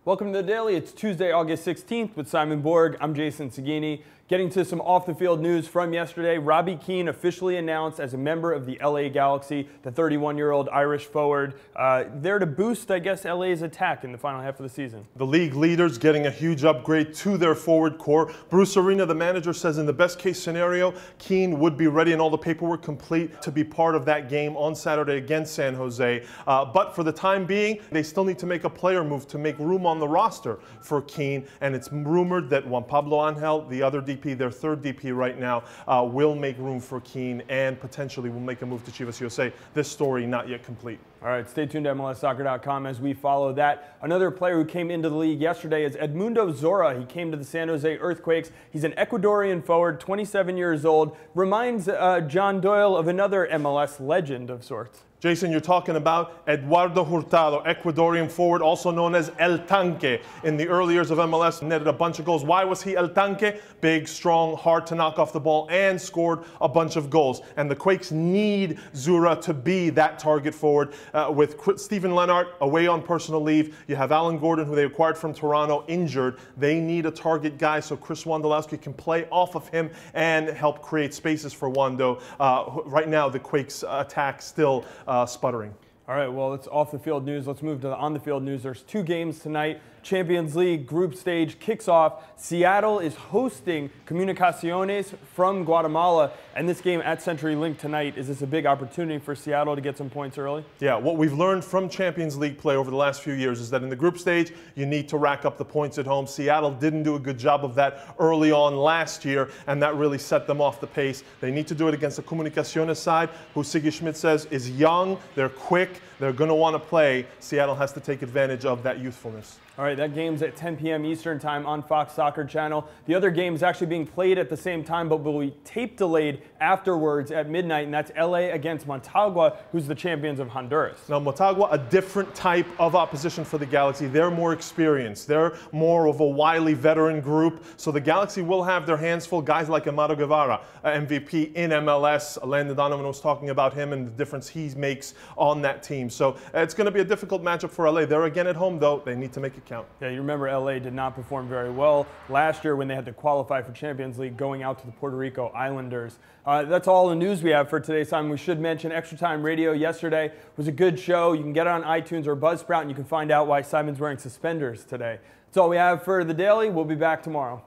Welcome to The Daily. It's Tuesday, August 16th with Simon Borg. I'm Jason Segini. Getting to some off-the-field news from yesterday, Robbie Keane officially announced as a member of the LA Galaxy, the 31-year-old Irish forward, there to boost, I guess, LA's attack in the final half of the season. The league leaders getting a huge upgrade to their forward core. Bruce Arena, the manager, says in the best-case scenario, Keane would be ready and all the paperwork complete to be part of that game on Saturday against San Jose. But for the time being, they still need to make a player move to make room on the roster for Keane, and it's rumored that Juan Pablo Angel, the other DP, their third DP right now, will make room for Keane and potentially will make a move to Chivas USA. This story not yet complete. All right, stay tuned to MLSsoccer.com as we follow that. Another player who came into the league yesterday is Edmundo Zora. He came to the San Jose Earthquakes. He's an Ecuadorian forward, 27 years old. Reminds John Doyle of another MLS legend of sorts. Jason, you're talking about Eduardo Hurtado, Ecuadorian forward, also known as El Tanque. In the early years of MLS, netted a bunch of goals. Why was he El Tanque? Big, strong, hard to knock off the ball, and scored a bunch of goals. And the Quakes need Zura to be that target forward. With Steven Lennart away on personal leave, you have Alan Gordon, who they acquired from Toronto, injured. They need a target guy so Chris Wondolowski can play off of him and help create spaces for Wando. Right now, the Quakes' attack still sputtering. All right, well, it's off the field news. Let's move to the on the field news. There's two games tonight. Champions League group stage kicks off. Seattle is hosting Comunicaciones from Guatemala, and this game at CenturyLink tonight, is this a big opportunity for Seattle to get some points early? Yeah, what we've learned from Champions League play over the last few years is that in the group stage, you need to rack up the points at home. Seattle didn't do a good job of that early on last year, and that really set them off the pace. They need to do it against the Comunicaciones side, who Sigi Schmidt says is young, they're quick, they're going to want to play. Seattle has to take advantage of that youthfulness. All right, that game's at 10 p.m. Eastern Time on Fox Soccer Channel. The other game is actually being played at the same time, but will be tape delayed afterwards at midnight, and that's LA against Motagua, who's the champions of Honduras. Now, Motagua, a different type of opposition for the Galaxy. They're more experienced. They're more of a wily veteran group. So the Galaxy will have their hands full. Guys like Amado Guevara, MVP in MLS. Landon Donovan was talking about him and the difference he makes on that team. So it's going to be a difficult matchup for LA. They're again at home, though. They need to make it count. Yeah, you remember LA did not perform very well last year when they had to qualify for Champions League going out to the Puerto Rico Islanders. That's all the news we have for today, Simon. We should mention Extra Time Radio yesterday was a good show. You can get it on iTunes or Buzzsprout, and you can find out why Simon's wearing suspenders today. That's all we have for The Daily. We'll be back tomorrow.